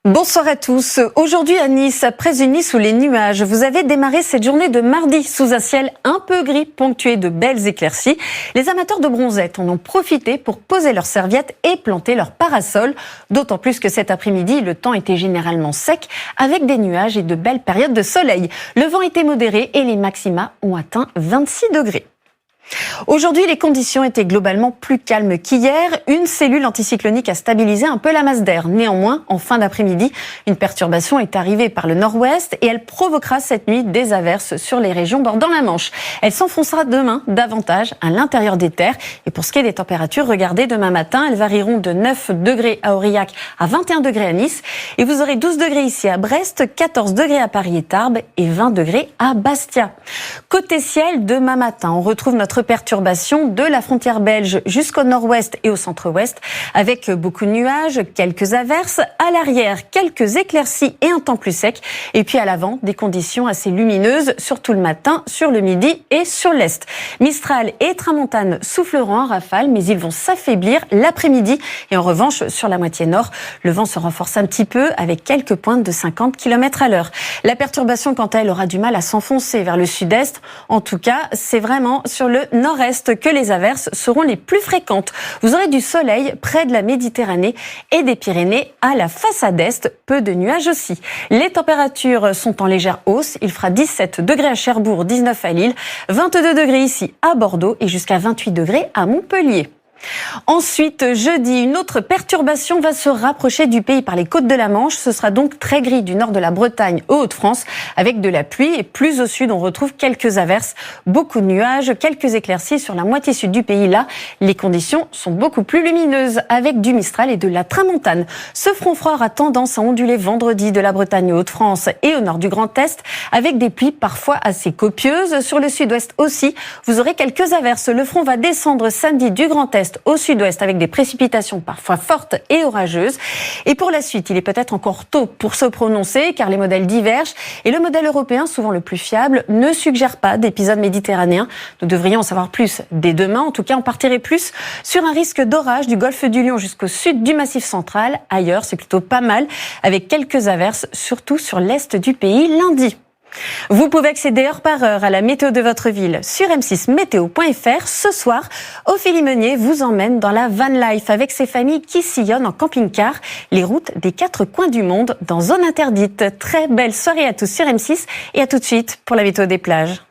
Bonsoir à tous. Aujourd'hui à Nice, après une nuit sous les nuages, vous avez démarré cette journée de mardi sous un ciel un peu gris ponctué de belles éclaircies. Les amateurs de bronzette en ont profité pour poser leurs serviettes et planter leurs parasols. D'autant plus que cet après-midi, le temps était généralement sec avec des nuages et de belles périodes de soleil. Le vent était modéré et les maxima ont atteint 26 degrés. Aujourd'hui, les conditions étaient globalement plus calmes qu'hier. Une cellule anticyclonique a stabilisé un peu la masse d'air. Néanmoins, en fin d'après-midi, une perturbation est arrivée par le nord-ouest et elle provoquera cette nuit des averses sur les régions bordant la Manche. Elle s'enfoncera demain davantage à l'intérieur des terres. Et pour ce qui est des températures, regardez, demain matin, elles varieront de 9 degrés à Aurillac à 21 degrés à Nice. Et vous aurez 12 degrés ici à Brest, 14 degrés à Paris et Tarbes et 20 degrés à Bastia. Côté ciel, demain matin, on retrouve notre perturbation de la frontière belge jusqu'au nord-ouest et au centre-ouest avec beaucoup de nuages, quelques averses, à l'arrière quelques éclaircies et un temps plus sec et puis à l'avant des conditions assez lumineuses, surtout le matin, sur le midi et sur l'est. Mistral et tramontane souffleront en rafale mais ils vont s'affaiblir l'après-midi et en revanche sur la moitié nord, le vent se renforce un petit peu avec quelques pointes de 50 km à l'heure. La perturbation quant à elle aura du mal à s'enfoncer vers le sud-est, en tout cas c'est vraiment sur le nord-est que les averses seront les plus fréquentes. Vous aurez du soleil près de la Méditerranée et des Pyrénées à la façade est, peu de nuages aussi. Les températures sont en légère hausse. Il fera 17 degrés à Cherbourg, 19 à Lille, 22 degrés ici à Bordeaux et jusqu'à 28 degrés à Montpellier. Ensuite, jeudi, une autre perturbation va se rapprocher du pays par les côtes de la Manche. Ce sera donc très gris du nord de la Bretagne aux Hauts-de-France avec de la pluie. Et plus au sud, on retrouve quelques averses, beaucoup de nuages, quelques éclaircies sur la moitié sud du pays. Là, les conditions sont beaucoup plus lumineuses avec du Mistral et de la tramontane. Ce front froid aura tendance à onduler vendredi de la Bretagne aux Hauts-de-France et au nord du Grand Est avec des pluies parfois assez copieuses. Sur le sud-ouest aussi, vous aurez quelques averses. Le front va descendre samedi du Grand Est au sud-ouest avec des précipitations parfois fortes et orageuses. Et pour la suite, il est peut-être encore tôt pour se prononcer car les modèles divergent et le modèle européen, souvent le plus fiable, ne suggère pas d'épisode méditerranéen. Nous devrions en savoir plus dès demain. En tout cas, on partirait plus sur un risque d'orage du golfe du Lion jusqu'au sud du Massif central. Ailleurs, c'est plutôt pas mal avec quelques averses, surtout sur l'est du pays lundi. Vous pouvez accéder heure par heure à la météo de votre ville sur m6meteo.fr. Ce soir, Ophélie Meunier vous emmène dans la van life avec ses familles qui sillonnent en camping-car les routes des 4 coins du monde dans zone interdite. Très belle soirée à tous sur M6 et à tout de suite pour la météo des plages.